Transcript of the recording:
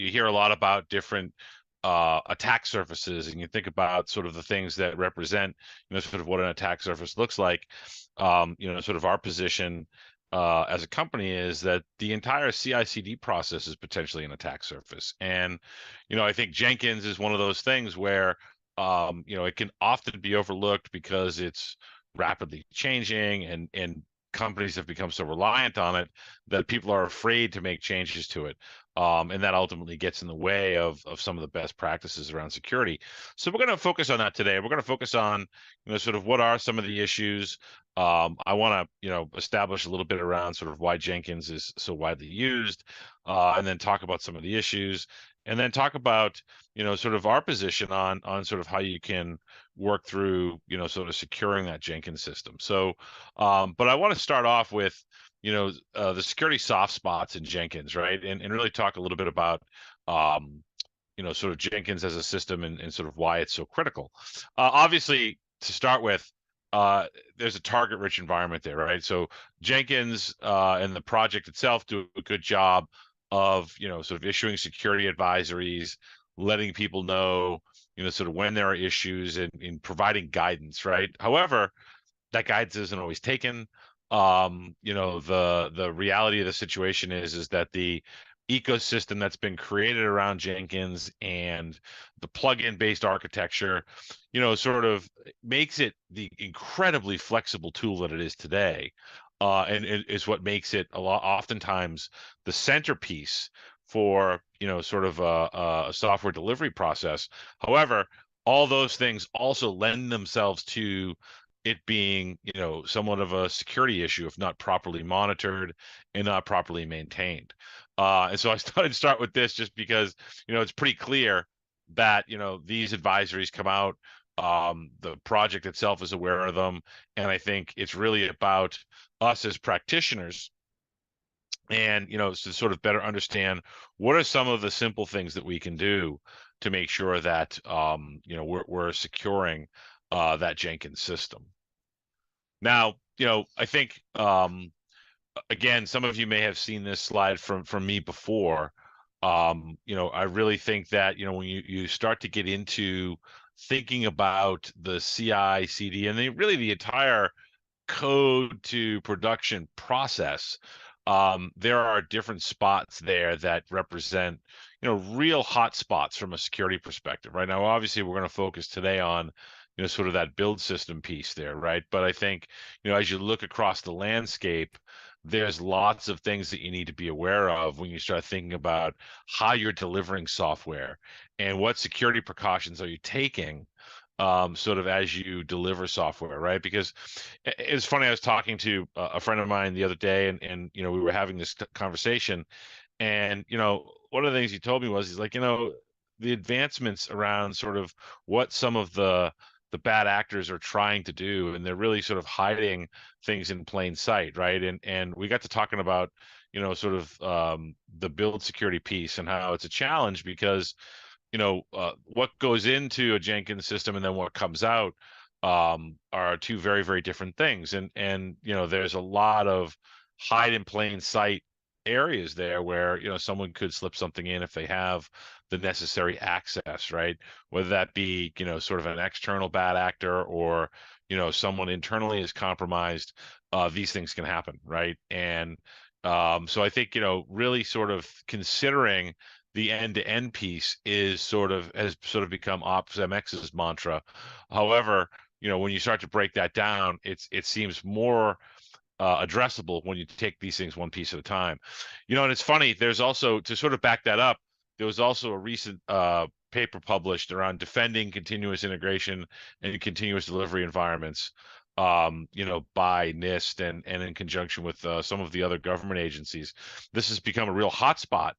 you hear a lot about different attack surfaces, and you think about sort of the things that represent, sort of what an attack surface looks like. Sort of our position as a company is that the entire CI/CD process is potentially an attack surface. And, I think Jenkins is one of those things where, it can often be overlooked because it's rapidly changing, and companies have become so reliant on it that people are afraid to make changes to it. And that ultimately gets in the way of some of the best practices around security. So we're going to focus on that today. We're going to focus on, sort of what are some of the issues. I want to, establish a little bit around sort of why Jenkins is so widely used, and then talk about some of the issues, and then talk about, sort of our position on sort of how you can work through, sort of securing that Jenkins system. So, but I want to start off with, the security soft spots in Jenkins, right? And really talk a little bit about, sort of Jenkins as a system, and sort of why it's so critical. Obviously, to start with, there's a target-rich environment there, right? So Jenkins and the project itself do a good job of, sort of issuing security advisories, letting people know, sort of when there are issues, and in providing guidance, right? However, that guidance isn't always taken. The reality of the situation is that the ecosystem that's been created around Jenkins and the plugin based architecture, sort of makes it the incredibly flexible tool that it is today. And it is what makes it oftentimes the centerpiece for, sort of a software delivery process. However, all those things also lend themselves to it being, somewhat of a security issue if not properly monitored and not properly maintained. And so I thought I'd start with this just because, it's pretty clear that, these advisories come out. The project itself is aware of them. And I think it's really about us as practitioners and, to sort of better understand what are some of the simple things that we can do to make sure that, we're securing that Jenkins system. Now, I think, again, some of you may have seen this slide from me before. I really think that, when you start to get into thinking about the CI/CD and really the entire code to production process, there are different spots there that represent, real hot spots from a security perspective. Right now, obviously, we're going to focus today on, sort of that build system piece there, right? But I think, as you look across the landscape, there's lots of things that you need to be aware of when you start thinking about how you're delivering software and what security precautions are you taking, sort of as you deliver software, right? Because it's funny, I was talking to a friend of mine the other day, and we were having this conversation, and one of the things he told me was, he's like, the advancements around sort of what some of the bad actors are trying to do, and they're really sort of hiding things in plain sight, right? And we got to talking about, sort of the build security piece and how it's a challenge because, what goes into a Jenkins system and then what comes out are two very, very different things. And there's a lot of hide in plain sight areas there where, someone could slip something in if they have the necessary access, right? Whether that be, sort of an external bad actor or, someone internally is compromised, these things can happen, right? And so I think, really sort of considering the end-to-end piece has sort of become OpsMx's mantra. However, when you start to break that down, it seems more addressable when you take these things one piece at a time. And it's funny, there's also, to sort of back that up, there was also a recent paper published around defending continuous integration and continuous delivery environments, by NIST and in conjunction with some of the other government agencies. This has become a real hotspot